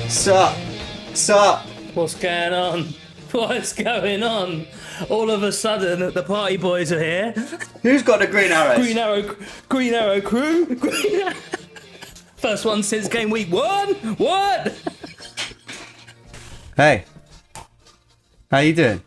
Sup? Sup? What's going on? What's going on? All of a sudden, the party boys are here. Who's got the green arrows? Green Arrow crew. First one since game week 1. What? Hey. How you doing?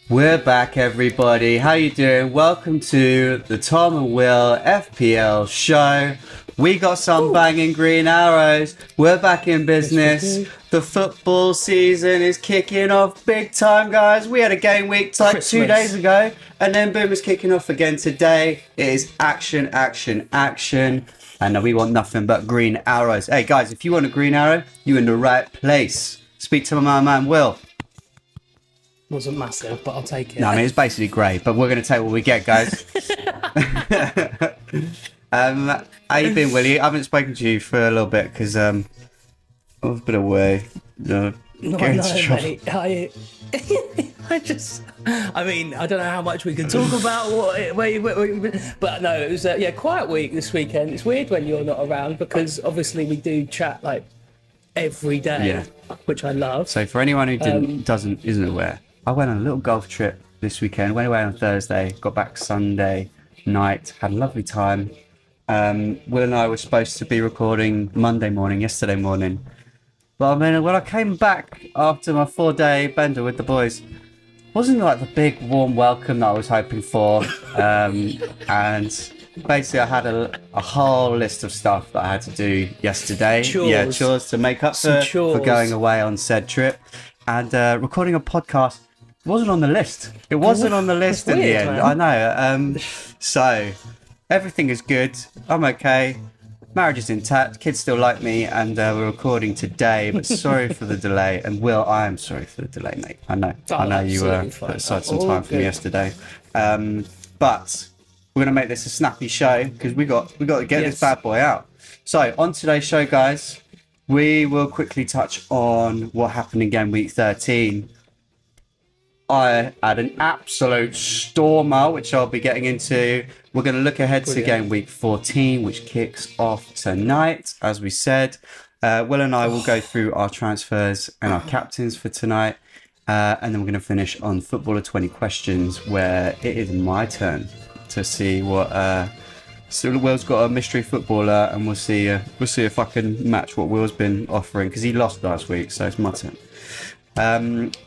We're back, everybody. How you doing? Welcome to the Tom and Will FPL show. We got some banging green arrows. We're back in business. Yes, we do. The football season is kicking off big time, guys. We had a game week like Christmas. 2 days ago, and then boom, it's kicking off again today. It is action, action, action. And we want nothing but green arrows. Hey, guys, if you want a green arrow, you're in the right place. Speak to my man, Will. Wasn't massive, but I'll take it. No, I mean, it's basically grey, but we're going to take what we get, guys. How you been, Willie? I haven't spoken to you for a little bit because I've been away. No, I Getting know, to trouble. mate. I mean, I don't know how much we can talk about but no, it was a quiet week this weekend. It's weird when you're not around because obviously we do chat like every day, Yeah. which I love. So for anyone who isn't aware, I went on a little golf trip this weekend. Went away on Thursday, got back Sunday night, had a lovely time. Will and I were supposed to be recording yesterday morning. But I mean, when I came back after my 4-day bender with the boys, wasn't like the big warm welcome that I was hoping for. And basically I had a whole list of stuff that I had to do yesterday. Chores. Yeah, chores to make up for going away on said trip. And recording a podcast wasn't on the list. It wasn't on the list in the weird, end. man. I know. So everything is good. I'm okay. Marriage is intact. Kids still like me, and we're recording today. But sorry for the delay. And Will, I am sorry for the delay, mate. I know you absolutely put fine. aside some All time for me good. yesterday. But we're gonna make this a snappy show because we got to get this Yes. bad boy out. So on today's show, guys, we will quickly touch on what happened in game week 13. I had an absolute stormer, which I'll be getting into. We're going to look ahead to game week 14, which kicks off tonight, as we said. Will and I will go through our transfers and our captains for tonight. And then we're going to finish on Footballer 20 questions, where it is my turn to see what... So Will's got a mystery footballer, and we'll see if I can match what Will's been offering, because he lost last week, so it's my turn.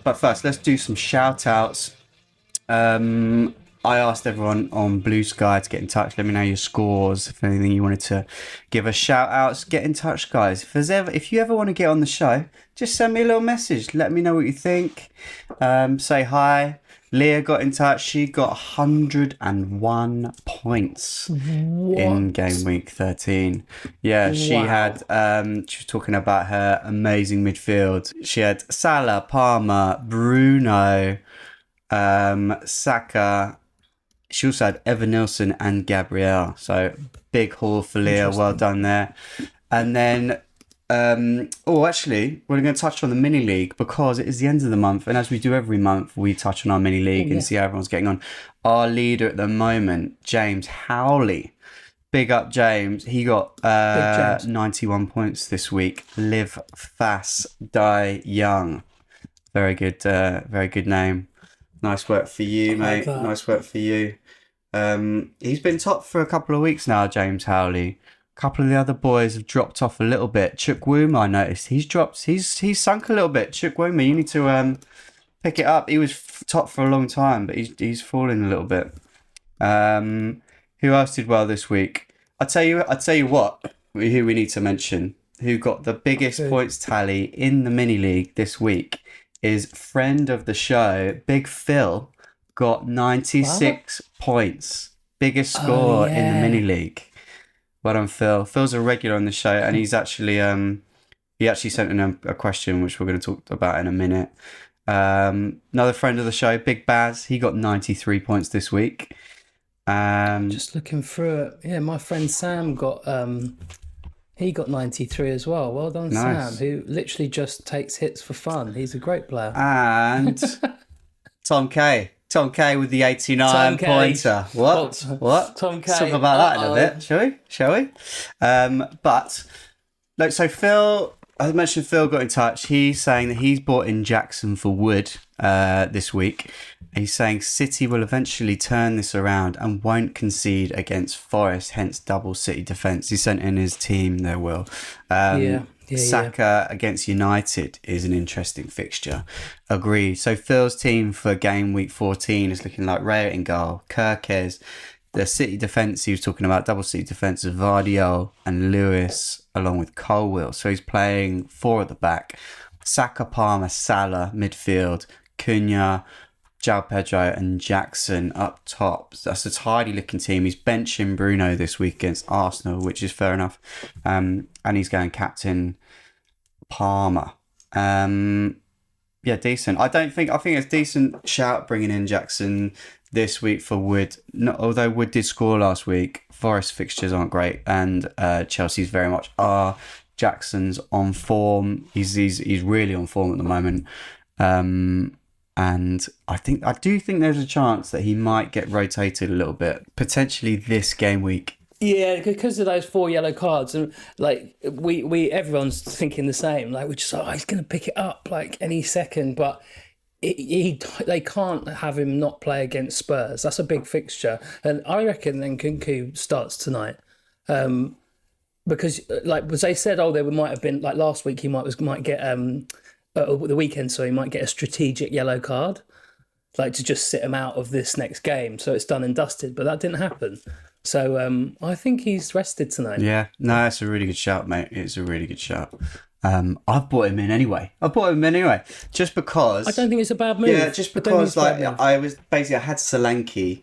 But first, let's do some shout outs. I asked everyone on Blue Sky to get in touch. Let me know your scores. If anything you wanted to give us shout outs, get in touch, guys. If you ever want to get on the show, just send me a little message. Let me know what you think. Say hi. Leah got in touch. She got 101 points in game week 13. Yeah, she had, she was talking about her amazing midfield. She had Salah, Palmer, Bruno, Saka. She also had Evan Nilsson and Gabriel. So big haul for Leah. Well done there. And then, actually, we're going to touch on the mini league because it is the end of the month. And as we do every month, we touch on our mini league and see how everyone's getting on. Our leader at the moment, James Howley. Big up, James. He got 91 points this week. Live fast, die young. Very good name. Nice work for you, mate. Nice work for you. He's been top for a couple of weeks now, James Howley. A couple of the other boys have dropped off a little bit. Chukwuma, I noticed he's sunk a little bit. Chukwuma, you need to pick it up. He was top for a long time, but he's fallen a little bit. Who else did well this week? I'll tell you what. Who we need to mention? Who got the biggest points tally in the mini league this week is friend of the show, Big Phil, got 96 points. Biggest score in the mini league. Well done, Phil. Phil's a regular on the show, and he's actually he actually sent in a question which we're going to talk about in a minute. Another friend of the show, Big Baz, he got 93 points this week. Just looking through it. Yeah, my friend Sam got he got 93 as well. Well done, Nice. Sam, who literally just takes hits for fun. He's a great player. And Tom K with the 89 Tom K. pointer. What? Tom K. Let's talk about that in a bit, shall we? But look, so Phil I mentioned Phil got in touch. He's saying that he's bought in Jackson for Wood this week. He's saying City will eventually turn this around and won't concede against Forest, hence double City defence. He sent in his team, there will. Saka against United is an interesting fixture. Agreed. So Phil's team for game week 14 is looking like Raya in goal, Kirkes, the City defence he was talking about, double City defence of Vardiol and Lewis, along with Colwill. So he's playing 4 at the back. Saka, Palmer, Salah, midfield, Cunha, João Pedro and Jackson up top. That's a tidy looking team. He's benching Bruno this week against Arsenal, which is fair enough. And he's going captain Palmer. Decent. I think it's decent shout bringing in Jackson this week for Wood. Although Wood did score last week, Forest fixtures aren't great, and Chelsea's very much are. Jackson's on form. He's really on form at the moment. And I do think there's a chance that he might get rotated a little bit, potentially this game week. Yeah, because of those 4 yellow cards, and like everyone's thinking the same. Like we're just like, he's going to pick it up like any second, but they can't have him not play against Spurs. That's a big fixture, and I reckon then Nkunku starts tonight. Because like as they said, there might have been like last week he might get the weekend, so he might get a strategic yellow card, like to just sit him out of this next game, so it's done and dusted. But that didn't happen. So I think he's rested tonight. Yeah, no, it's a really good shout, mate. It's a really good shout. I've bought him in anyway. Just because. I don't think it's a bad move. Yeah, just because I had Solanke,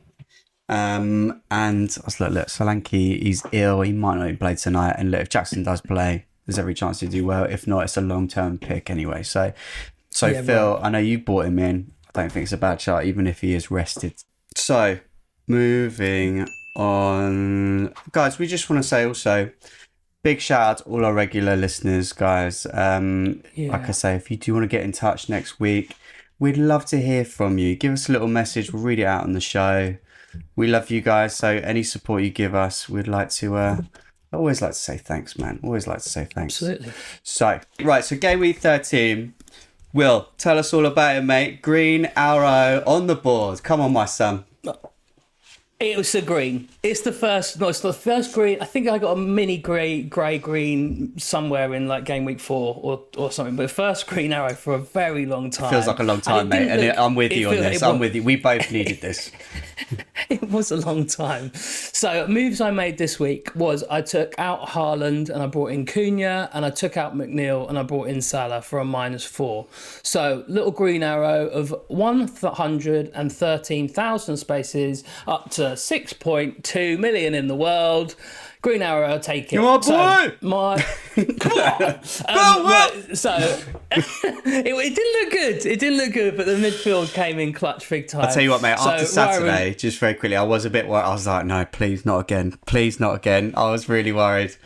and I was like, look, Solanke, he's ill. He might not even play tonight. And look, if Jackson does play, there's every chance to do well. If not, it's a long-term pick anyway. So yeah, Phil, right. I know you bought him in. I don't think it's a bad shot, even if he is rested. So, moving on. Guys, we just want to say also, big shout out to all our regular listeners, guys. Like I say, if you do want to get in touch next week, we'd love to hear from you. Give us a little message. We'll read it out on the show. We love you guys. So any support you give us, we'd like to... I always like to say thanks, man. Always like to say thanks. Absolutely. So game week 13. Will, tell us all about it, mate. Green arrow on the board. Come on, my son. It was a green. It's the first green. I think I got a mini grey green somewhere in like game week 4 or something. But the first green arrow for a very long time. Feels like a long time, mate. I'm with you on this. I'm with you. We both needed this. It was a long time. So moves I made this week was I took out Haaland and I brought in Cunha, and I took out McNeil and I brought in Salah for a -4. So little green arrow of 113,000 spaces up to 6.2 million in the world. Green arrow, I'll take it. Come on, boy! Come on! So it didn't look good. It didn't look good, but the midfield came in clutch big time. I'll tell you what, mate. After Saturday, just very quickly, I was a bit worried. I was like, no, please, not again. Please, not again. I was really worried.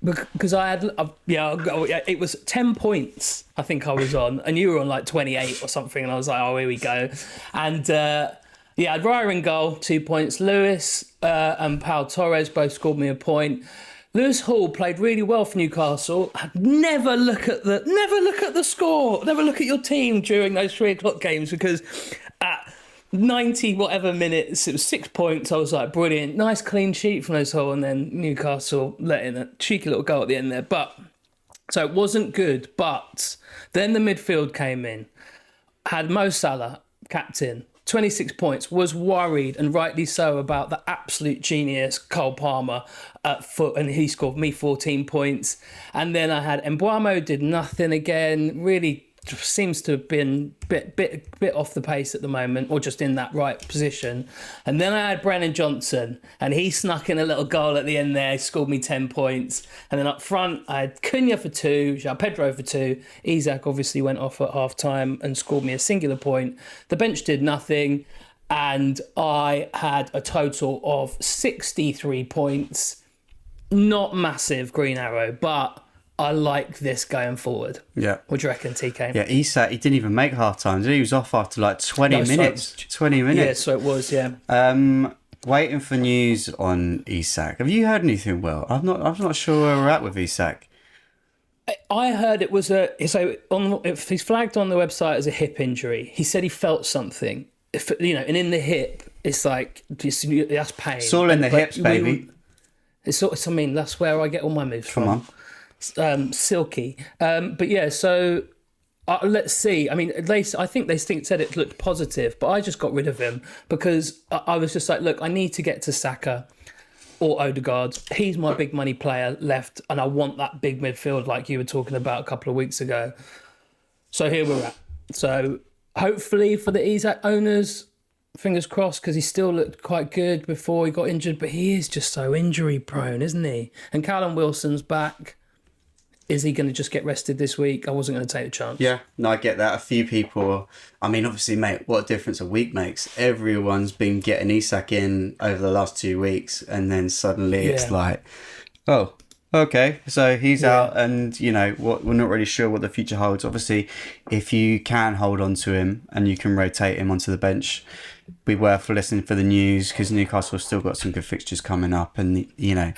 Because I had, it was 10 points, I think I was on, and you were on like 28 or something, and I was like, oh, here we go. And I had Raya in goal, 2 points. Lewis and Pau Torres both scored me a point. Lewis Hall played really well for Newcastle. Never look at the score. Never look at your team during those 3:00 games, because at 90 whatever minutes, it was 6 points. I was like, brilliant, nice clean sheet from Lewis Hall, and then Newcastle letting a cheeky little goal at the end there. But so it wasn't good. But then the midfield came in. Had Mo Salah, captain. 26 points, was worried, and rightly so, about the absolute genius Cole Palmer at foot, and he scored me 14 points. And then I had Mbeumo, did nothing again, really seems to have been bit off the pace at the moment, or just in that right position. And then I had Brennan Johnson, and he snuck in a little goal at the end there, scored me 10 points. And then up front, I had Cunha for 2, João Pedro for 2. Isak obviously went off at half-time and scored me a singular point. The bench did nothing, and I had a total of 63 points. Not massive, Green Arrow, but I like this going forward. Yeah. What do you reckon, TK? Yeah, Isak, he didn't even make half-time, did he? He was off after like 20 minutes. 20 minutes. Yeah, so it was, yeah. Waiting for news on Isak. Have you heard anything, Will? I'm not sure where we're at with Isak. I heard it was if he's flagged on the website as a hip injury. He said he felt something, and in the hip, it's like that's pain. It's all in the hips, baby. I mean, that's where I get all my moves Come from. on. Silky. But yeah, so let's see. I mean, I think they said it looked positive, but I just got rid of him because I was just like, look, I need to get to Saka or Odegaard. He's my big money player left, and I want that big midfield like you were talking about a couple of weeks ago. So here we're at. So hopefully for the Isak owners, fingers crossed, because he still looked quite good before he got injured, but he is just so injury prone, isn't he? And Callum Wilson's back. Is he going to just get rested this week? I wasn't going to take a chance. Yeah, no, I get that. A few people, I mean, obviously, mate, what a difference a week makes. Everyone's been getting Isak in over the last 2 weeks, and then suddenly it's like, oh, okay, so he's out, and, we're not really sure what the future holds. Obviously, if you can hold on to him and you can rotate him onto the bench, be worth listening for the news, because Newcastle still got some good fixtures coming up, and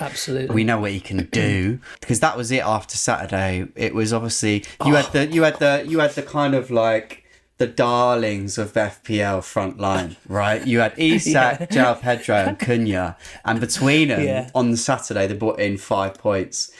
absolutely, we know what he can do, because that was it after Saturday. It was obviously you had the kind of like the darlings of FPL front line, right? You had Isak, João Pedro, and Cunha, and between them on the Saturday they brought in 5 points.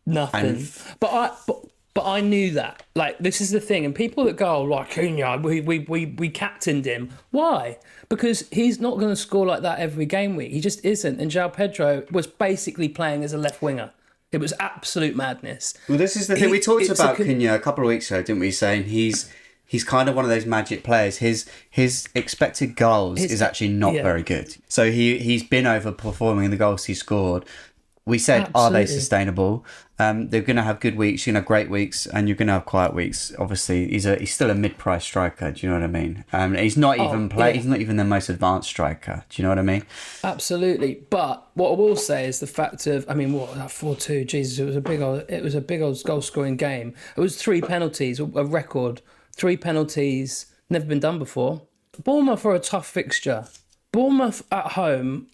Nothing, But I knew that. Like, this is the thing. And people that go, like, Cunha, we captained him. Why? Because he's not going to score like that every game week. He just isn't. And João Pedro was basically playing as a left winger. It was absolute madness. Well, this is the thing. We talked about Cunha a couple of weeks ago, didn't we? Saying he's kind of one of those magic players. His expected goals is actually not very good. So he's been overperforming the goals he scored. We said, Are they sustainable? They're going to have good weeks, great weeks, and you're going to have quiet weeks. Obviously, he's still a mid-price striker. Do you know what I mean? He's not He's not even the most advanced striker. Do you know what I mean? Absolutely. But what I will say is the fact of, that 4-2. Jesus, it was a big old goal scoring game. It was 3 penalties, a record. 3 penalties, never been done before. Bournemouth are a tough fixture. Bournemouth at home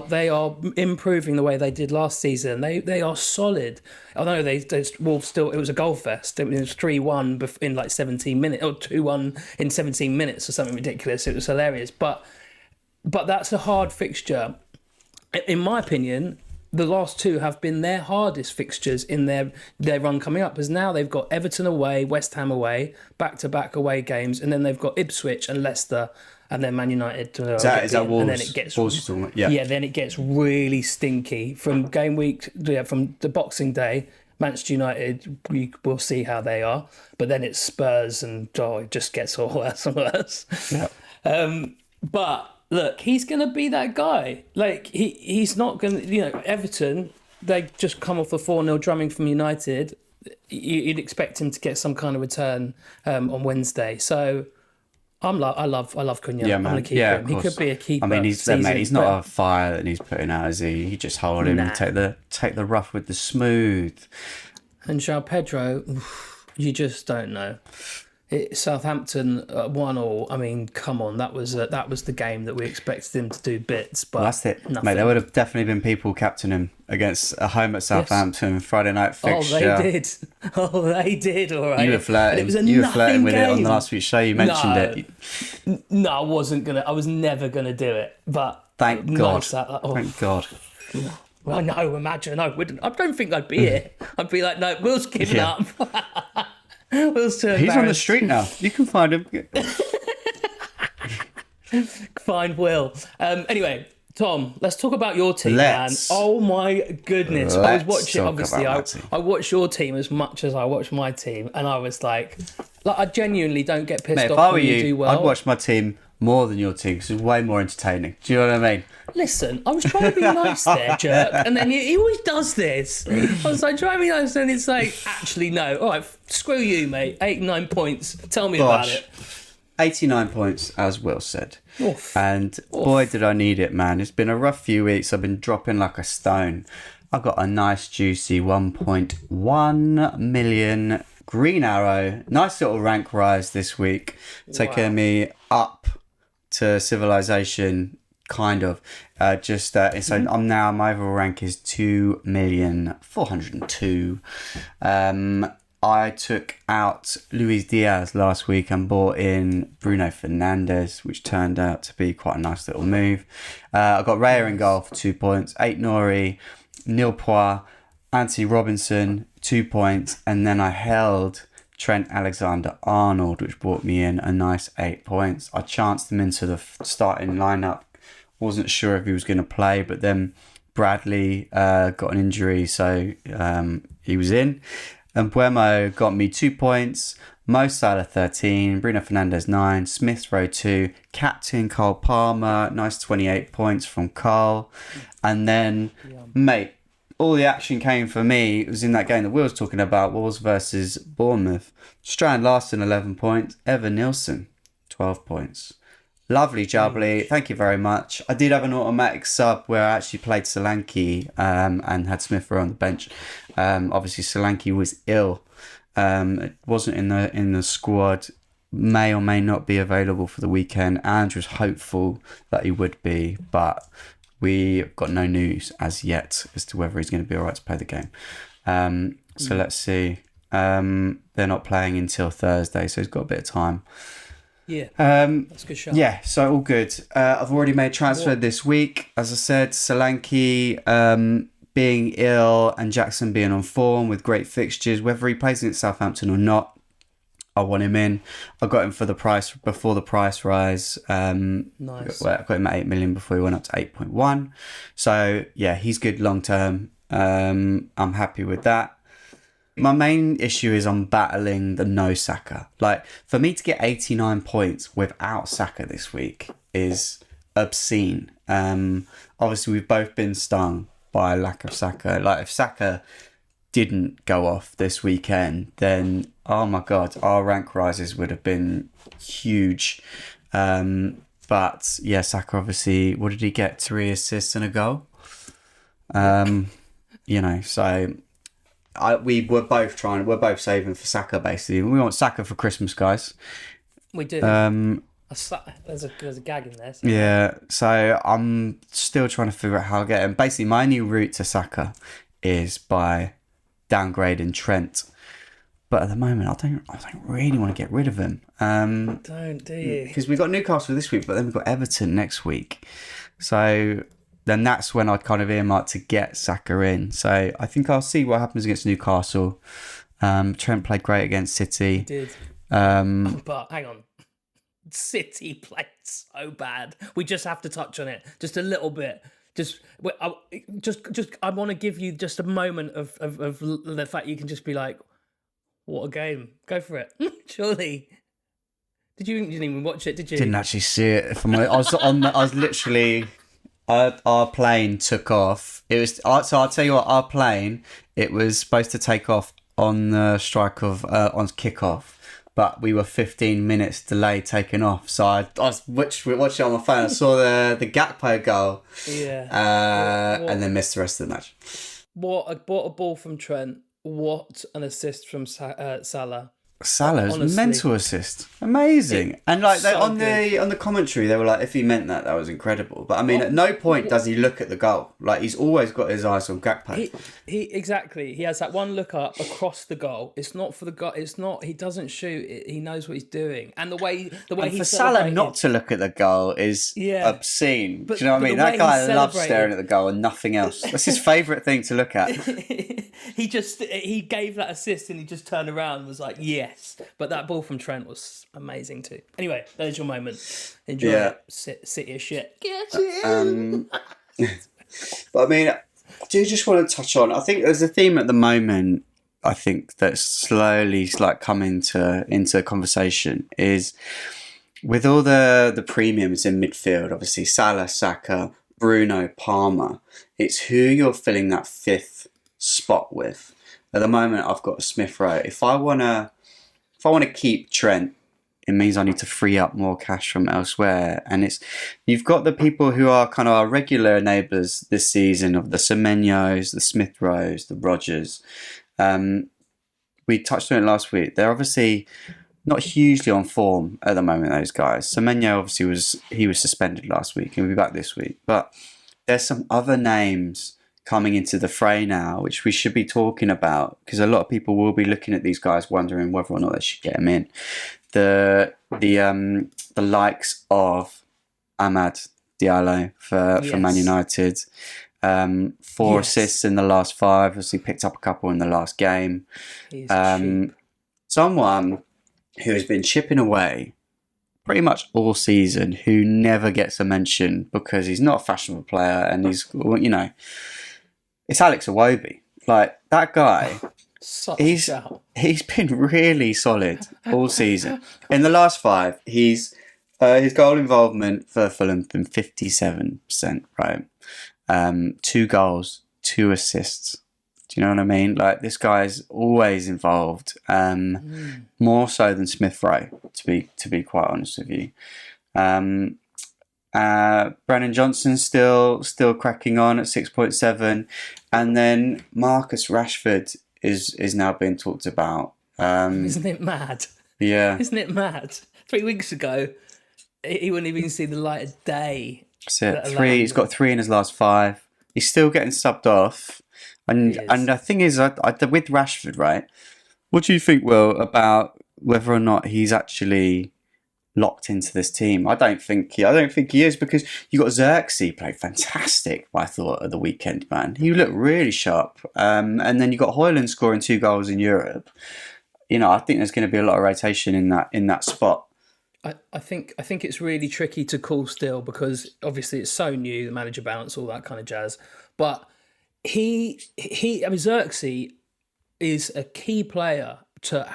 they are improving the way they did last season. They are solid. Although Wolves still, it was a goal fest. It was 3-1 in like 17 minutes, or 2-1 in 17 minutes or something ridiculous. It was hilarious. But that's a hard fixture. In my opinion, the last 2 have been their hardest fixtures in their run coming up, because now they've got Everton away, West Ham away, back-to-back away games, and then they've got Ipswich and Leicester, and then Man United. Is that Wolves? And then it gets Wolves, then it gets really stinky from game week. From the Boxing Day, Manchester United, we'll see how they are, but then it's Spurs, and it just gets all worse and worse. Yeah. But look, he's going to be that guy. Like, he's not going to, Everton, they just come off the 4-0 drumming from United. You'd expect him to get some kind of return on Wednesday. So I love Cunha. Yeah, I'm man. going to keep him. He could be a keeper. I mean, he's not a fire that he's putting out, is he? You just hold him and take the rough with the smooth. And João Pedro, you just don't know. Southampton 1-1. I mean, come on, that was the game that we expected him to do bits. But that's it, nothing. Mate. There would have definitely been people captaining him against a home at Southampton Friday night fixture. They did. All right. You were flirting. With it on the last week's show. You mentioned it. No, I wasn't gonna. I was never gonna do it. But thank God. Thank God. Well, no, imagine I wouldn't. I don't think I'd be here. I'd be like, no, Will's given up. Will's too embarrassed. He's on the street now. You can find him. Find Will. Anyway, Tom, let's talk about your team, man. Oh my goodness. I was watching, obviously, I watch your team as much as I watch my team, and I was like I genuinely don't get pissed off when you do well. I'd watch my team more than your team because it's way more entertaining. Do you know what I mean? Listen, I was trying to be nice there, jerk, and then he always does this. I was like, trying to be nice, and it's like, actually, no. All right, screw you, mate. 89 points. Tell me about it. 89 points, as Will said. Oof. And boy, did I need it, man. It's been a rough few weeks. I've been dropping like a stone. I got a nice, juicy 1.1 million green arrow. Nice little rank rise this week, taking me up to civilization kind of. So my overall rank is 2,402,000. I took out Luis Diaz last week and bought in Bruno Fernandes, which turned out to be quite a nice little move. I got Raya in goal for 2 points, 8 Nori, Neil Poir, Anthony Robinson, 2 points, and then I held Trent Alexander-Arnold, which brought me in a nice 8 points. I chanced him into the starting lineup. Wasn't sure if he was going to play, but then Bradley got an injury, so he was in. And Buemo got me 2 points, Mo Salah 13, Bruno Fernandes 9, Smith Rowe 2, captain Cole Palmer, nice 28 points from Carl. And then, mate, all the action came for me. It was in that game that Will was talking about, Wolves versus Bournemouth. Strand Larson 11 points, Evan Nilsson 12 points. Lovely jubbly, thank you very much. I did have an automatic sub where I actually played Solanke and had Smith Rowe on the bench. Obviously Solanke was ill. It wasn't in the squad. May or may not be available for the weekend. Andrew was hopeful that he would be, but we got no news as yet as to whether he's going to be all right to play the game. So let's see. They're not playing until Thursday, so he's got a bit of time. Yeah, that's a good shot. Yeah, so all good. I've already made transfer this week. As I said, Solanke being ill and Jackson being on form with great fixtures, whether he plays against Southampton or not, I want him in. I got him for the price before the price rise. Nice. I got him at 8 million before he went up to 8.1. So yeah, he's good long term. I'm happy with that. My main issue is I'm battling the no Saka. Like, for me to get 89 points without Saka this week is obscene. Obviously, we've both been stung by a lack of Saka. Like, if Saka didn't go off this weekend, then, oh my God, our rank rises would have been huge. But, yeah, Saka obviously, what did he get? 3 assists and a goal? So... we're both saving for Saka basically. We want Saka for Christmas, guys. We do. There's a gag in there. So. Yeah, so I'm still trying to figure out how to get him. Basically, my new route to Saka is by downgrading Trent. But at the moment, I don't really want to get rid of him. Don't, do you? Because we've got Newcastle this week, but then we've got Everton next week. So... then that's when I'd kind of earmark to get Saka in. So I think I'll see what happens against Newcastle. Trent played great against City. He did. But hang on. City played so bad. We just have to touch on it just a little bit. I want to give you just a moment of the fact you can just be like, what a game. Go for it. Surely. You didn't even watch it, did you? Didn't actually see it. I was literally... Our plane took off. So I'll tell you what. Our plane, it was supposed to take off on the strike of on kickoff, but we were 15 minutes delayed taking off. So I was watching it on my phone. I saw the Gakpo goal, and then missed the rest of the match. What a ball from Trent! What an assist from Salah! Salah's mental assist, amazing. And like so on the commentary, they were like, if he meant that was incredible. But I mean, at no point does he look at the goal. Like, he's always got his eyes on Gakpo. He has that one look up across the goal. It's not for the goal. It's not. He doesn't shoot. He knows what he's doing. And the way and for Salah not to look at the goal is obscene. Do you know what I mean? That guy loves staring at the goal and nothing else. That's his favourite thing to look at. He gave that assist and he just turned around and was like, yes. But that ball from Trent was amazing too. Anyway, there's your moment. Enjoy it. City as shit. Get in. But I mean, I do just want to touch on, I think there's a theme at the moment, I think that's slowly come into conversation, is with all the premiums in midfield, obviously Salah, Saka, Bruno, Palmer, it's who you're filling that fifth spot with. At the moment, I've got Smith Rowe. If I want to keep Trent, it means I need to free up more cash from elsewhere. And you've got the people who are kind of our regular enablers this season of the Semenyos, the Smith Rowes, the Rodgers. We touched on it last week. They're obviously not hugely on form at the moment. Those guys. Semenyo obviously was suspended last week and will be back this week. But there's some other names coming into the fray now, which we should be talking about because a lot of people will be looking at these guys wondering whether or not they should get them in. The likes of Amad Diallo for Man United. 4 assists in the last 5. Obviously picked up a couple in the last game. He's cheap. Someone who has been chipping away pretty much all season, who never gets a mention because he's not a fashionable player, and he's, you know, it's Alex Iwobi. Like, that guy, he's been really solid all season. In the last 5, his goal involvement for Fulham has been 57%, right? 2 goals, 2 assists. Do you know what I mean? Like, this guy's always involved, more so than Smith Rowe, to be quite honest with you. Brennan Johnson still cracking on at 6.7, and then Marcus Rashford is now being talked about. Isn't it mad? Yeah, isn't it mad? 3 weeks ago, he wouldn't even see the light of day. That's it. 3. He's got 3 in his last 5. He's still getting subbed off. And the thing is, with Rashford, right? What do you think, Will, about whether or not he's actually locked into this team? I don't think he is, because you got Xerxes played fantastic, I thought, at the weekend, man. He looked really sharp. And then you got Højlund scoring 2 goals in Europe. You know, I think there's going to be a lot of rotation in that spot. I think it's really tricky to call still, because obviously it's so new, the manager bounce, all that kind of jazz. But I mean, Xerxes is a key player to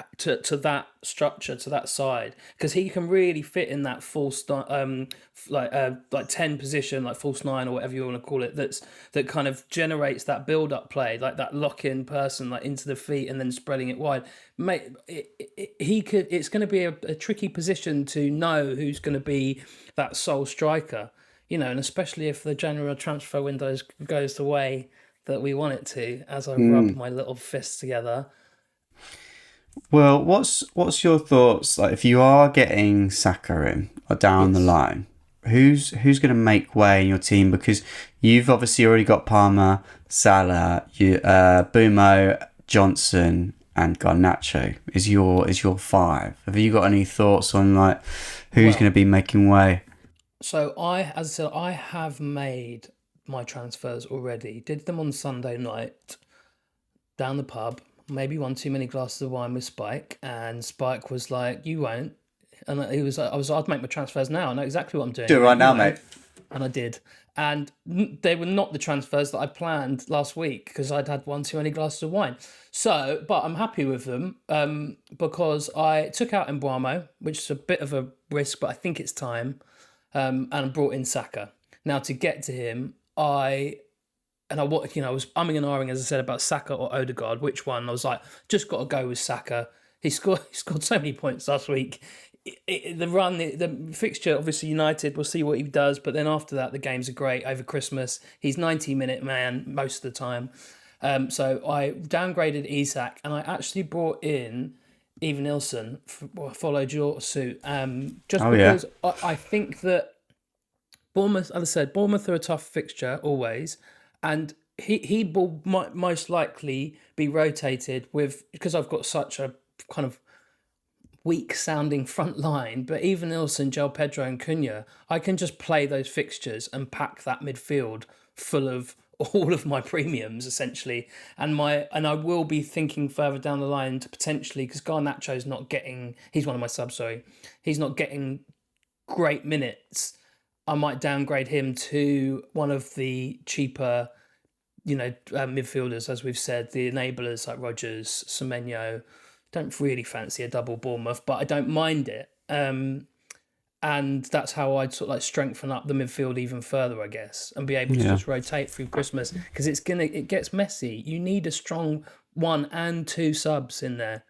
that structure, to that side, because he can really fit in that false like 10 position, like false 9 or whatever you want to call it, that kind of generates that build up play, like that lock in person, like into the feet and then spreading it wide. Mate, it's going to be a tricky position to know who's going to be that sole striker, you know, and especially if the January transfer window goes the way that we want it to, as I rub my little fists together. Well, what's your thoughts? Like, if you are getting Saka in or down the line, who's going to make way in your team? Because you've obviously already got Palmer, Salah, Bumo, Johnson, and Garnacho is your 5. Have you got any thoughts on like who's going to be making way? So as I said, I have made my transfers already. Did them on Sunday night down the pub. Maybe 1 too many glasses of wine with Spike, and Spike was like, "You won't," and he was like, "I'd make my transfers now. I know exactly what I'm doing. Do it right now, mate." And I did, and they were not the transfers that I planned last week because I'd had 1 too many glasses of wine. So, but I'm happy with them because I took out Mbuamo, which is a bit of a risk, but I think it's time, and brought in Saka. Now, to get to him, I was umming and ahhing, as I said, about Saka or Odegaard, which one. I was like, just got to go with Saka. He scored so many points last week. The fixture, obviously United, we'll see what he does, but then after that, the games are great over Christmas. He's 90-minute man most of the time. So I downgraded Isak, and I actually brought in Even Nilsson, followed your suit, because I think that Bournemouth, as I said, Bournemouth are a tough fixture always, and he will most likely be rotated with, because I've got such a kind of weak sounding front line, but even Nilsson, João Pedro and Cunha, I can just play those fixtures and pack that midfield full of all of my premiums essentially, and I will be thinking further down the line to potentially, because Garnacho's not getting, he's one of my subs, sorry, he's not getting great minutes. I might downgrade him to one of the cheaper, midfielders, as we've said, the enablers like Rodgers, Semenyo. Don't really fancy a double Bournemouth, but I don't mind it. And that's how I'd sort of like strengthen up the midfield even further, I guess, and be able to just rotate through Christmas, because it gets messy. You need a strong 1 and 2 subs in there.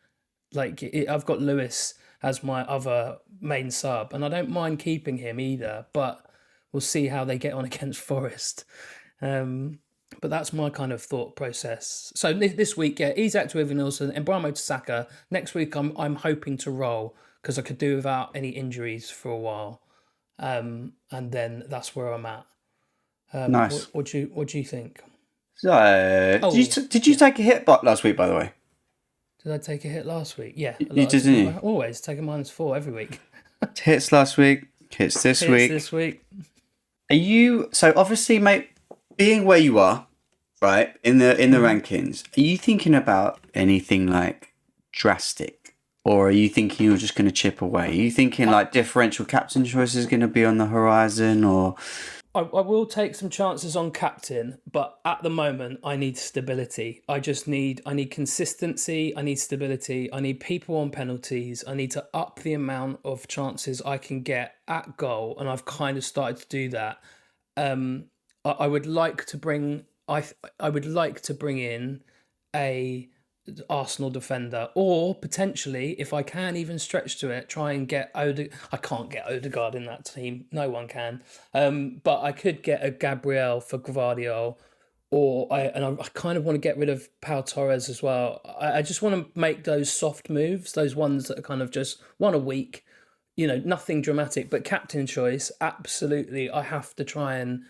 I've got Lewis as my other main sub, and I don't mind keeping him either, but we'll see how they get on against Forest. But that's my kind of thought process. So this week, yeah, Isak to Nielsen and Bramo to Saka. Next week, I'm hoping to roll because I could do without any injuries for a while, and then that's where I'm at. Nice. What do you think? So, Oh, did you take a hit last week, by the way? did I take a hit last week? Yeah, a You lot. did, didn't you? Always take a -4 every week. Hits last week, hits this Hits week. this week. Are you so obviously, mate? Being where you are, right in the rankings, are you thinking about anything like drastic, or are you thinking you're just going to chip away? Are you thinking like differential captain choice is going to be on the horizon, or? I will take some chances on captain, but at the moment I need stability. I need consistency, I need stability, I need people on penalties, I need to up the amount of chances I can get at goal, and I've kind of started to do that. I would like to bring I would like to bring in a Arsenal defender, or potentially, if I can even stretch to it, try and get I can't get Odegaard in that team. No one can. But I could get a Gabriel for Gvardiol, or I kind of want to get rid of Pau Torres as well. I just want to make those soft moves, those ones that are kind of just one a week. Nothing dramatic, but captain choice, absolutely. I have to try and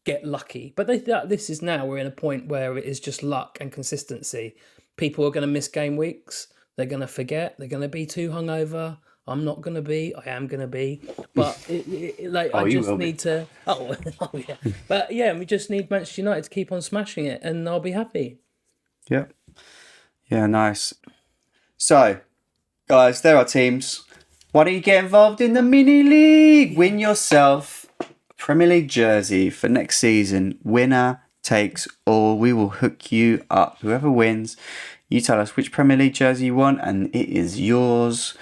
get lucky. But this is now we're in a point where it is just luck and consistency. People are going to miss game weeks. They're going to forget. They're going to be too hungover. I'm not going to be. I am going to be. But I just need to. Oh, yeah. But yeah, we just need Manchester United to keep on smashing it, and I'll be happy. Yep. Yeah, nice. So, guys, there are teams. Why don't you get involved in the mini league? Win yourself a Premier League jersey for next season. Winner takes all. We will hook you up. Whoever wins, you tell us which Premier League jersey you want, and it is yours.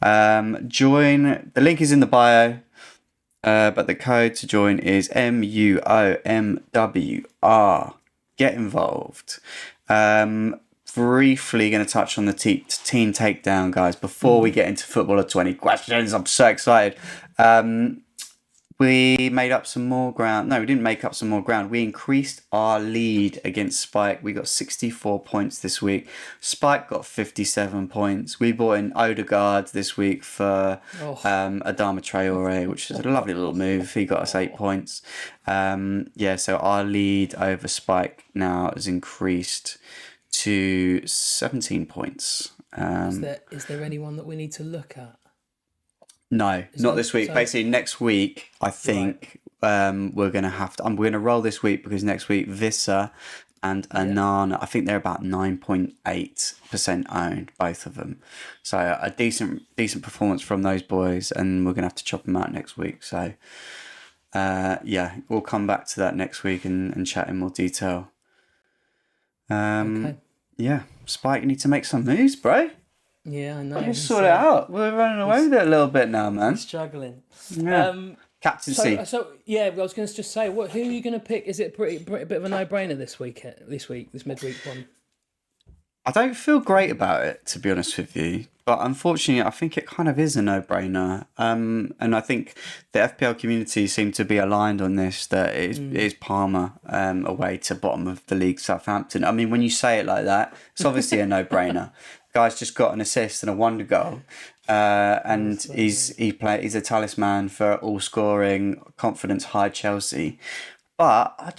Join. The link is in the bio, but the code to join is MUOMWR. Get involved. Briefly going to touch on the team takedown, guys, before we get into football of 20 questions. I'm so excited. We made up some more ground. No, we didn't make up some more ground. We increased our lead against Spike. We got 64 points this week. Spike got 57 points. We bought in Odegaard this week for Adama Traore, which is a lovely little move. He got us 8 points. So our lead over Spike now has increased to 17 points. Is there anyone that we need to look at? No, not this week. Basically, next week, I think we're going to have to... we're going to roll this week because next week, Vissa and Anana, I think they're about 9.8% owned, both of them. So a decent performance from those boys, and we're going to have to chop them out next week. So, we'll come back to that next week and chat in more detail. Okay. Yeah, Spike, you need to make some moves, bro. Yeah, I know. Just sort it out. We're running away with it a little bit now, man. Struggling. Yeah. Captaincy. So I was going to just say, who are you going to pick? Is it a bit of a no-brainer this midweek one? I don't feel great about it, to be honest with you. But unfortunately, I think it kind of is a no-brainer. And I think the FPL community seem to be aligned on this, that it is Palmer away to bottom of the league, Southampton. I mean, when you say it like that, it's obviously a no-brainer. Guy's just got an assist and a wonder goal. And he's a talisman for all scoring, confidence high Chelsea. But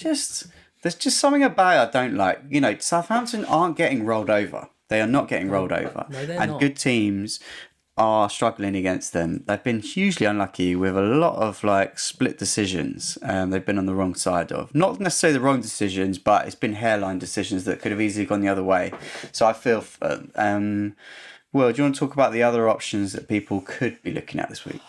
there's just something about it I don't like. Southampton aren't getting rolled over. They are not getting rolled over. No, they're and not. Good teams are struggling against them. They've been hugely unlucky with a lot of split decisions. They've been on the wrong side of. Not necessarily the wrong decisions, but it's been hairline decisions that could have easily gone the other way. So I feel... Will, do you want to talk about the other options that people could be looking at this week?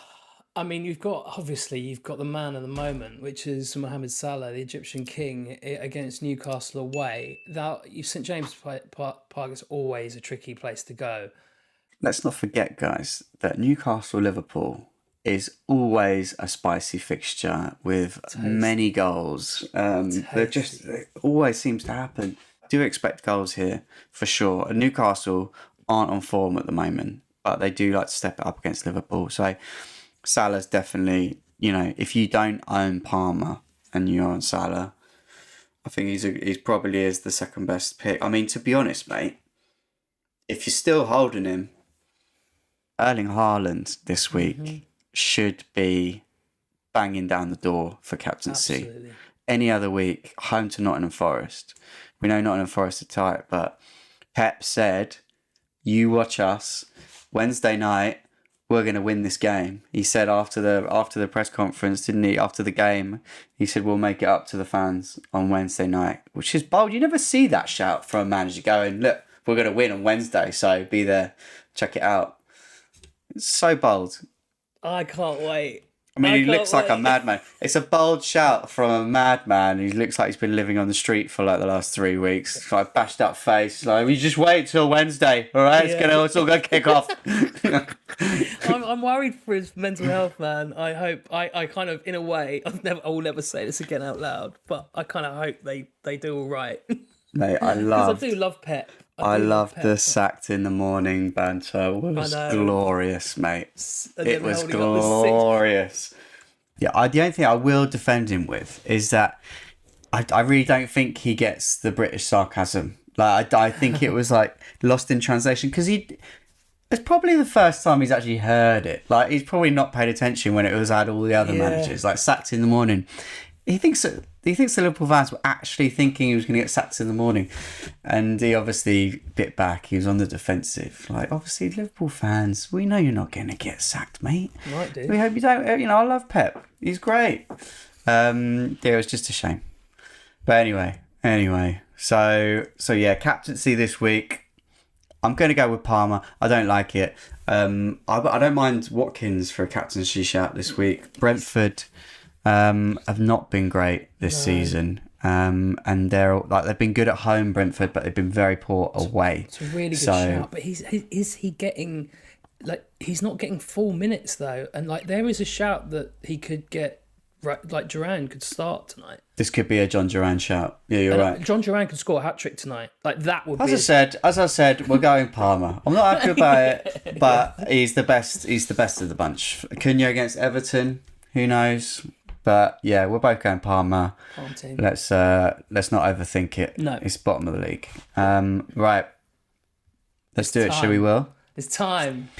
I mean, you've got the man of the moment, which is Mohamed Salah, the Egyptian king, against Newcastle away. St James Park is always a tricky place to go. Let's not forget, guys, that Newcastle-Liverpool is always a spicy fixture with many goals. It always seems to happen. I do expect goals here, for sure. And Newcastle aren't on form at the moment, but they do like to step it up against Liverpool. So Salah's definitely, if you don't own Palmer and you're on Salah, I think he's probably is the second best pick. I mean, to be honest, mate, if you're still holding him, Erling Haaland this week should be banging down the door for captaincy. Absolutely. Any other week, home to Nottingham Forest. We know Nottingham Forest are tight, but Pep said, "You watch us. Wednesday night, we're going to win this game." He said after the press conference, didn't he? After the game, he said, "We'll make it up to the fans on Wednesday night," which is bold. You never see that shout from a manager going, "Look, we're going to win on Wednesday, so be there, check it out." It's so bold. I can't wait. I mean, he looks like a madman. It's a bold shout from a madman. He looks like he's been living on the street for like the last 3 weeks. It's like bashed up face. Like, we just wait till Wednesday, all right? It's all gonna kick off. I'm worried for his mental health, man. I hope I kind of, in a way, I will never say this again out loud, but I kind of hope they do all right. Mate, I do love Pep. I love the sacked in the morning banter. It was glorious, mate. It was glorious. Yeah, the only thing I will defend him with is that I really don't think he gets the British sarcasm. Like, I think it was like lost in translation because it's probably the first time he's actually heard it. Like, he's probably not paid attention when it was at all the other managers. Like, sacked in the morning. He thinks the Liverpool fans were actually thinking he was going to get sacked in the morning, and he obviously bit back. He was on the defensive. Like, obviously, Liverpool fans, we know you're not going to get sacked, mate. Might do. We hope you don't. I love Pep. He's great. It was just a shame. But anyway. So yeah, captaincy this week. I'm going to go with Palmer. I don't like it. I don't mind Watkins for a captaincy shout this week. Brentford have not been great this season, and they've been good at home, Brentford, but they've been very poor away. It's a really good shout, but is he getting, like, he's not getting full minutes though, and like there is a shout that he could get, right, like Duran could start tonight. This could be a John Duran shout. Yeah, you're right. John Duran could score a hat-trick tonight. Like, that would be... As I said, we're going Palmer. I'm not happy about it, but he's the best. He's the best of the bunch. Cunha against Everton, who knows? But yeah, we're both going Palmer. Palm team. Let's not overthink it. No. It's bottom of the league. Right. Let's do it, shall we, Will? It's time.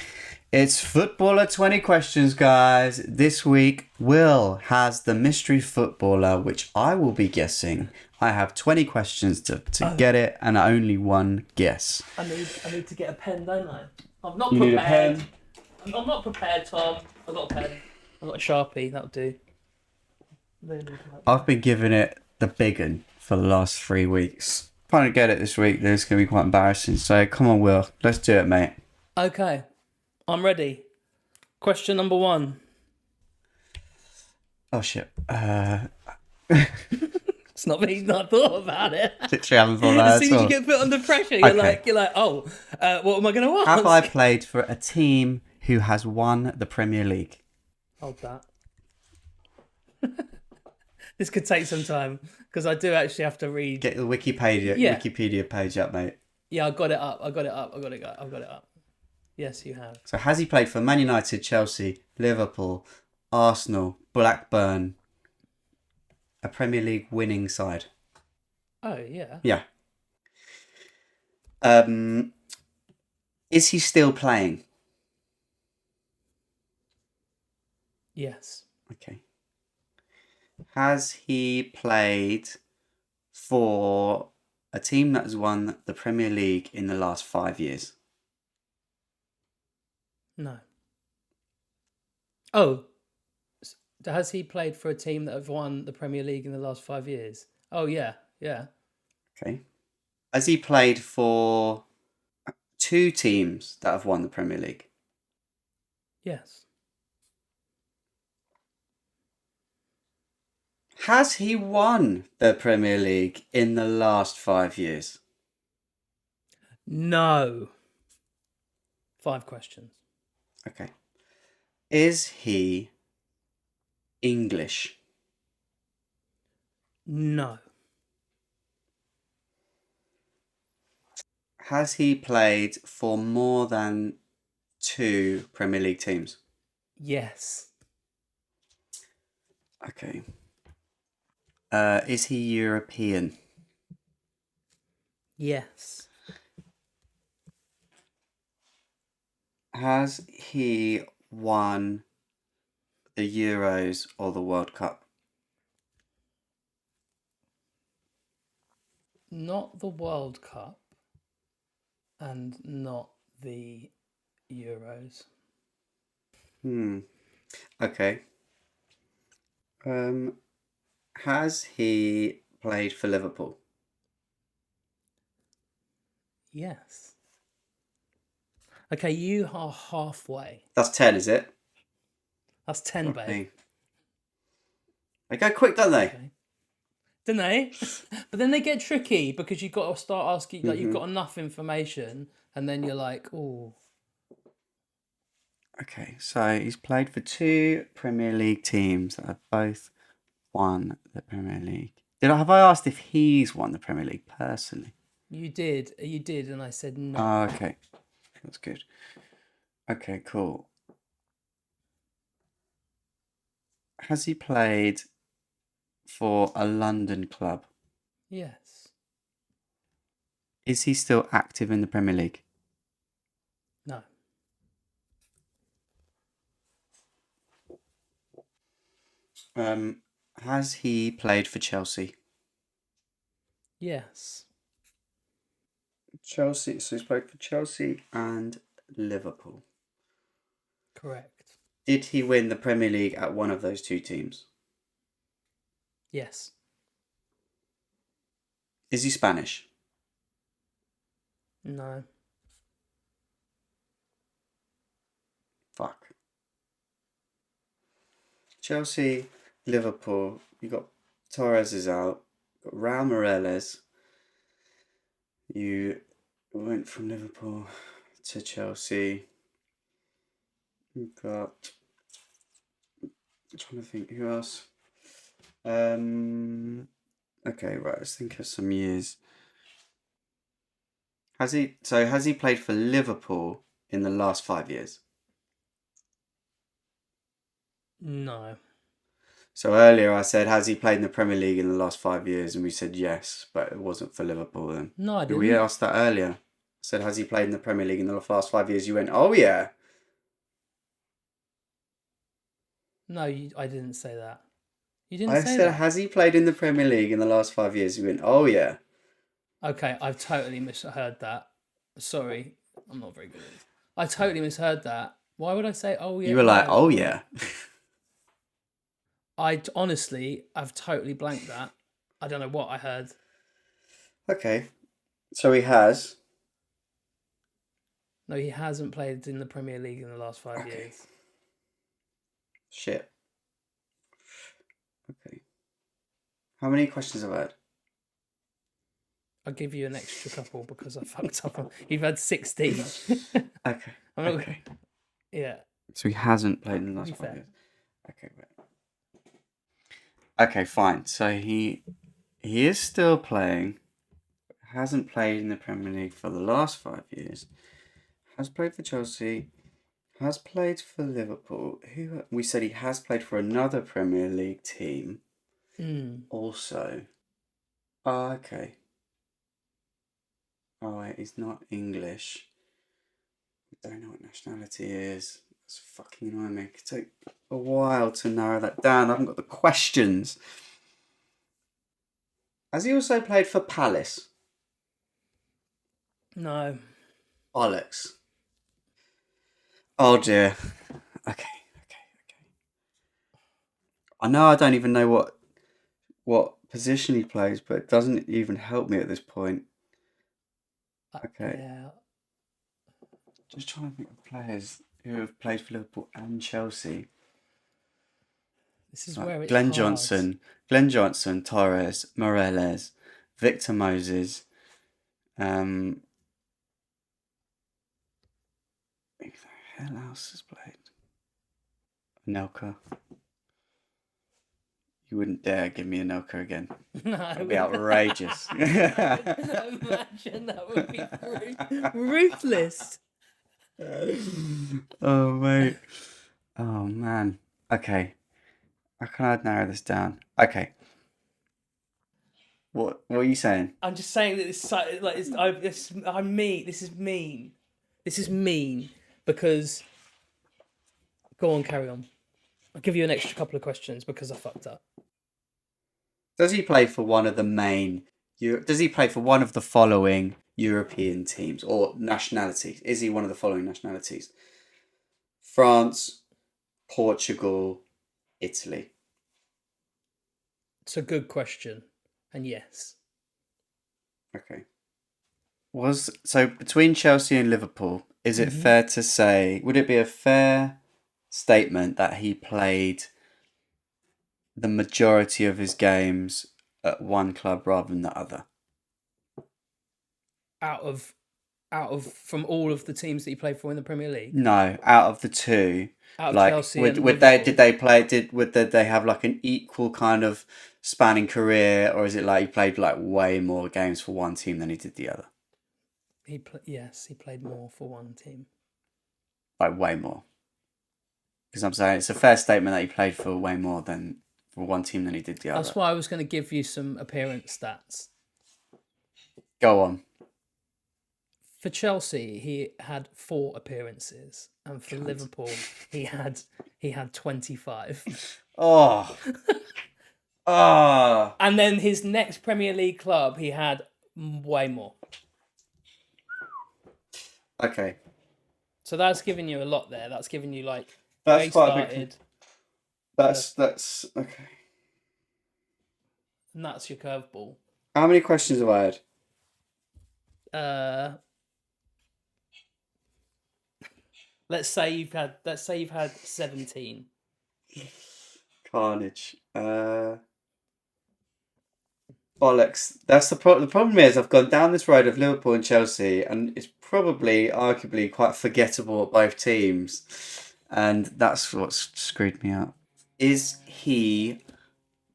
It's Footballer 20 questions, guys. This week, Will has the mystery footballer, which I will be guessing. I have 20 questions to get it, and only one guess. I need to get a pen, don't I? I'm not prepared. Need a pen? I'm not prepared, Tom. I've got a pen. I've got a Sharpie. That'll do. I've been giving it the big one for the last 3 weeks. Trying to get it this week, it's going to be quite embarrassing. So come on, Will. Let's do it, mate. Okay. I'm ready. Question number 1. Oh, shit. It's not me. Not thought about it. Literally haven't thought about it. As soon as you get put under pressure, you're like, oh, what am I going to ask? Have I played for a team who has won the Premier League? Hold that. This could take some time because I do actually have to read. Get the Wikipedia page up, mate. Yeah, I got it up. I've got it up. Yes, you have. So has he played for Man United, Chelsea, Liverpool, Arsenal, Blackburn, a Premier League winning side? Oh, yeah. Yeah. Is he still playing? Yes. Okay. Has he played for a team that has won the Premier League in the last 5 years? No. Oh, has he played for a team that have won the Premier League in the last 5 years? Oh, yeah. Okay. Has he played for 2 teams that have won the Premier League? Yes. Has he won the Premier League in the last 5 years? No. 5 questions. Okay. Is he English? No. Has he played for more than 2 Premier League teams? Yes. Okay. Is he European? Yes. Has he won the Euros or the World Cup? Not the World Cup and not the Euros. Okay. Has he played for Liverpool? Yes. Okay, you are halfway. That's 10, is it? That's 10, Fuck babe. me. They go quick, don't they? Okay. Don't they? But then they get tricky because you've got to start asking, like, you've got enough information, and then you're like, oh. Okay, so he's played for 2 Premier League teams that have both won the Premier League. Have I asked if he's won the Premier League personally? You did, and I said no. Oh, okay. That's good. Okay, cool. Has he played for a London club? Yes. Is he still active in the Premier League? No. Has he played for Chelsea? Yes. Chelsea. So he's played for Chelsea and Liverpool. Correct. Did he win the Premier League at one of those 2 teams? Yes. Is he Spanish? No. Fuck. Chelsea, Liverpool. You got Torres is out. Got Raul Morales. You went from Liverpool to Chelsea. You got. I'm trying to think who else. Okay, right. Let's think of some years. Has he played for Liverpool in the last 5 years? No. So earlier I said, has he played in the Premier League in the last 5 years? And we said yes, but it wasn't for Liverpool then. No, I didn't. We asked that earlier. I said, has he played in the Premier League in the last 5 years? You went, oh yeah. No, I didn't say that. You didn't I say said, that. has he played in the Premier League in the last 5 years? You went, oh yeah. Okay, I've totally misheard that. Sorry, I'm not very good at this. I totally misheard that. Why would I say, oh yeah? You were like, no? oh yeah. Honestly, I've totally blanked that. I don't know what I heard. Okay. So he has. No, he hasn't played in the Premier League in the last 5 years. Shit. Okay. How many questions have I had? I'll give you an extra couple because I fucked up. You've had 16. Okay. I'm not, Okay. Yeah. So he hasn't played in the last Be 5 fair. years. Okay, wait. Okay, fine. So he is still playing. Hasn't played in the Premier League for the last 5 years. Has played for Chelsea. Has played for Liverpool. Who we said he has played for another Premier League team. Also. Oh, okay. Oh wait, he's not English. I don't know what nationality he is. It's fucking annoying me. It could take a while to narrow that down. I haven't got the questions. Has he also played for Palace? No. Bollocks. Oh dear. Okay. I know I don't even know what position he plays, but it doesn't even help me at this point. Okay. Yeah. Just trying to think of players who have played for Liverpool and Chelsea. This is where it's Glenn hard. Johnson, Torres, Morales, Victor Moses. Who the hell else has played? Anelka. You wouldn't dare give me Anelka again. No, That'd be outrageous. Imagine that would be ruthless. Oh mate. Oh man. Okay. How can I narrow this down? Okay. What are you saying? I'm just saying that it's so, like I'm mean. This is mean. This is mean because. Go on, carry on. I'll give you an extra couple of questions because I fucked up. Does he play for one of the main? Does he play for one of the following European teams or nationalities? Is he one of the following nationalities? France, Portugal, Italy. It's a good question, and yes. Okay. So between Chelsea and Liverpool, is it fair to say? Would it be a fair statement that he played the majority of his games at one club rather than the other? Out of from all of the teams that he played for in the Premier League, No, out of the two, out of like Chelsea would and would they Liverpool. did they play did would they have like an equal kind of spanning career, or is it like he played like way more games for one team than he did the other? Yes, he played more for one team. Like way more. Because I'm saying it's a fair statement that he played for way more than for one team than he did the other. That's why I was going to give you some appearance stats. Go on. For Chelsea, he had 4 appearances, and for Liverpool, he had 25. Oh. Oh. And then his next Premier League club, he had way more. Okay. So that's giving you a lot there. That's giving you like That's where he quite a big. started, That's okay. and that's your curveball. How many questions have I had? Let's say you've had 17. Carnage. Bollocks. That's the problem. The problem is I've gone down this road of Liverpool and Chelsea, and it's probably, arguably, quite forgettable at both teams, and that's what's screwed me up. Is he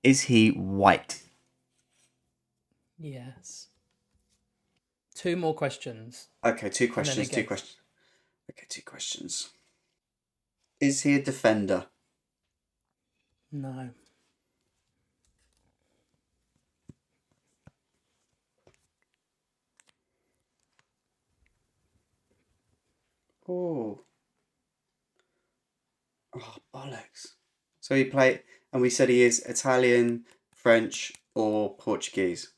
white? Yes. 2 more questions. Okay, 2 questions. 2 questions. Okay, 2 questions. Is he a defender? No. Oh, bollocks. So he played, and we said he is Italian, French, or Portuguese.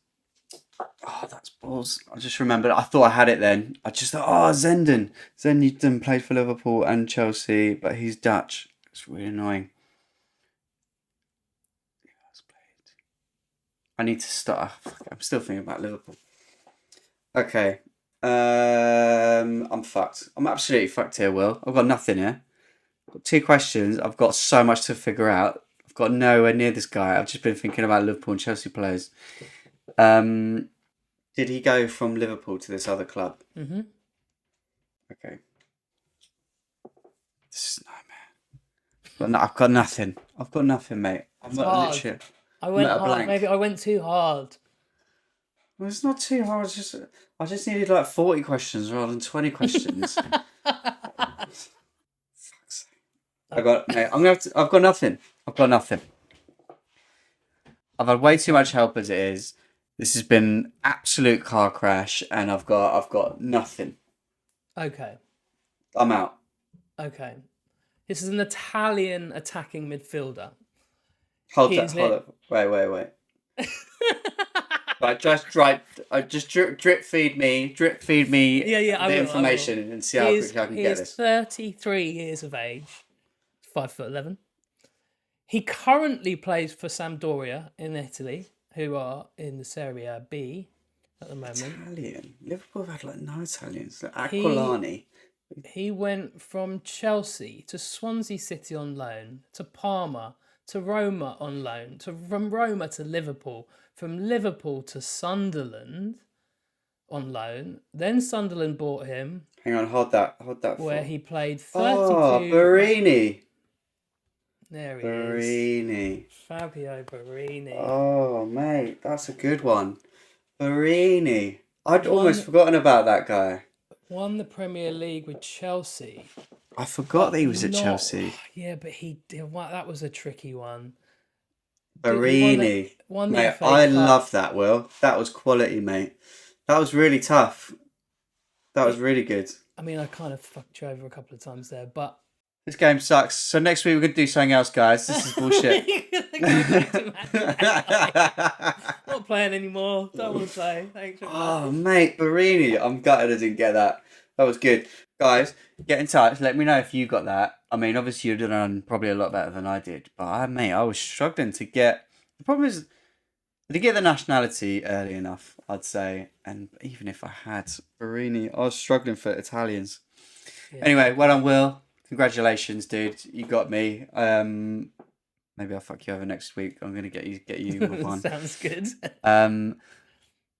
Oh, that's balls. I just remembered. I thought I had it then. I just thought, Zenden. Zenden played for Liverpool and Chelsea, but he's Dutch. It's really annoying. I need to start. I'm still thinking about Liverpool. Okay. I'm fucked. I'm absolutely fucked here, Will. I've got nothing here. I've got 2 questions. I've got so much to figure out. I've got nowhere near this guy. I've just been thinking about Liverpool and Chelsea players. Did he go from Liverpool to this other club? Mm-hmm. Okay. This is a nightmare. I've got nothing. I've got nothing, mate. I'm not literally. I went at a hard. blank. Maybe I went too hard. Well, it's not too hard. I just needed like 40 questions rather than 20 questions. Fuck's sake. I've got nothing. I've got nothing. I've had way too much help as it is. This has been absolute car crash, and I've got nothing. Okay. I'm out. Okay. This is an Italian attacking midfielder. Hold up. Wait. Right, just drip feed me the information and see how quickly I can get this. He is 33 years of age, 5'11". He currently plays for Sampdoria in Italy, who are in the Serie B at the moment. Italian. Liverpool have had like no Italians. Like Aquilani. He went from Chelsea to Swansea City on loan, to Parma, to Roma on loan, from Roma to Liverpool, from Liverpool to Sunderland on loan. Then Sunderland bought him. Hang on, hold that. Where he played 32. Oh, Barini. There he Barini. is. Fabio Barini. Oh, mate, that's a good one. Barini. I'd almost forgotten about that guy. Won the Premier League with Chelsea. I forgot that he was at Chelsea. Yeah, but he did. That was a tricky one. Barini. won the Mate, FA I Cup. love that, Will. That was quality, mate. That was really tough. That was really good. I mean, I kind of fucked you over a couple of times there, but This game sucks. So next week we're going to do something else, guys. This is bullshit. Go back to Man United. Not playing anymore. Don't want to play. Thanks very much. Oh, mate, Barini. I'm gutted I didn't get that. That was good. Guys, get in touch. Let me know if you got that. I mean, obviously you've done probably a lot better than I did. But, I was struggling to get... The problem is, to get the nationality early enough, I'd say. And even if I had Barini, I was struggling for Italians. Yeah. Anyway, well done, Will. Congratulations, dude. You got me. Maybe I'll fuck you over next week. I'm gonna get you with one. Sounds good.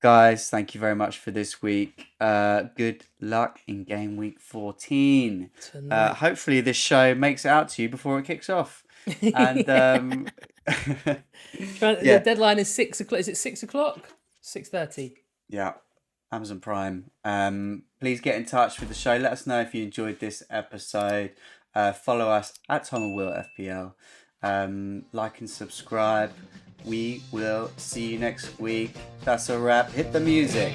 Guys, thank you very much for this week. Good luck in game week 14. Hopefully this show makes it out to you before it kicks off. And the deadline is 6 o'clock. Is it 6 o'clock? 6:30. Yeah. Amazon Prime. Please get in touch with the show. Let us know if you enjoyed this episode. Follow us at Tom and Will FPL. Like and subscribe. We will see you next week. That's a wrap. Hit the music.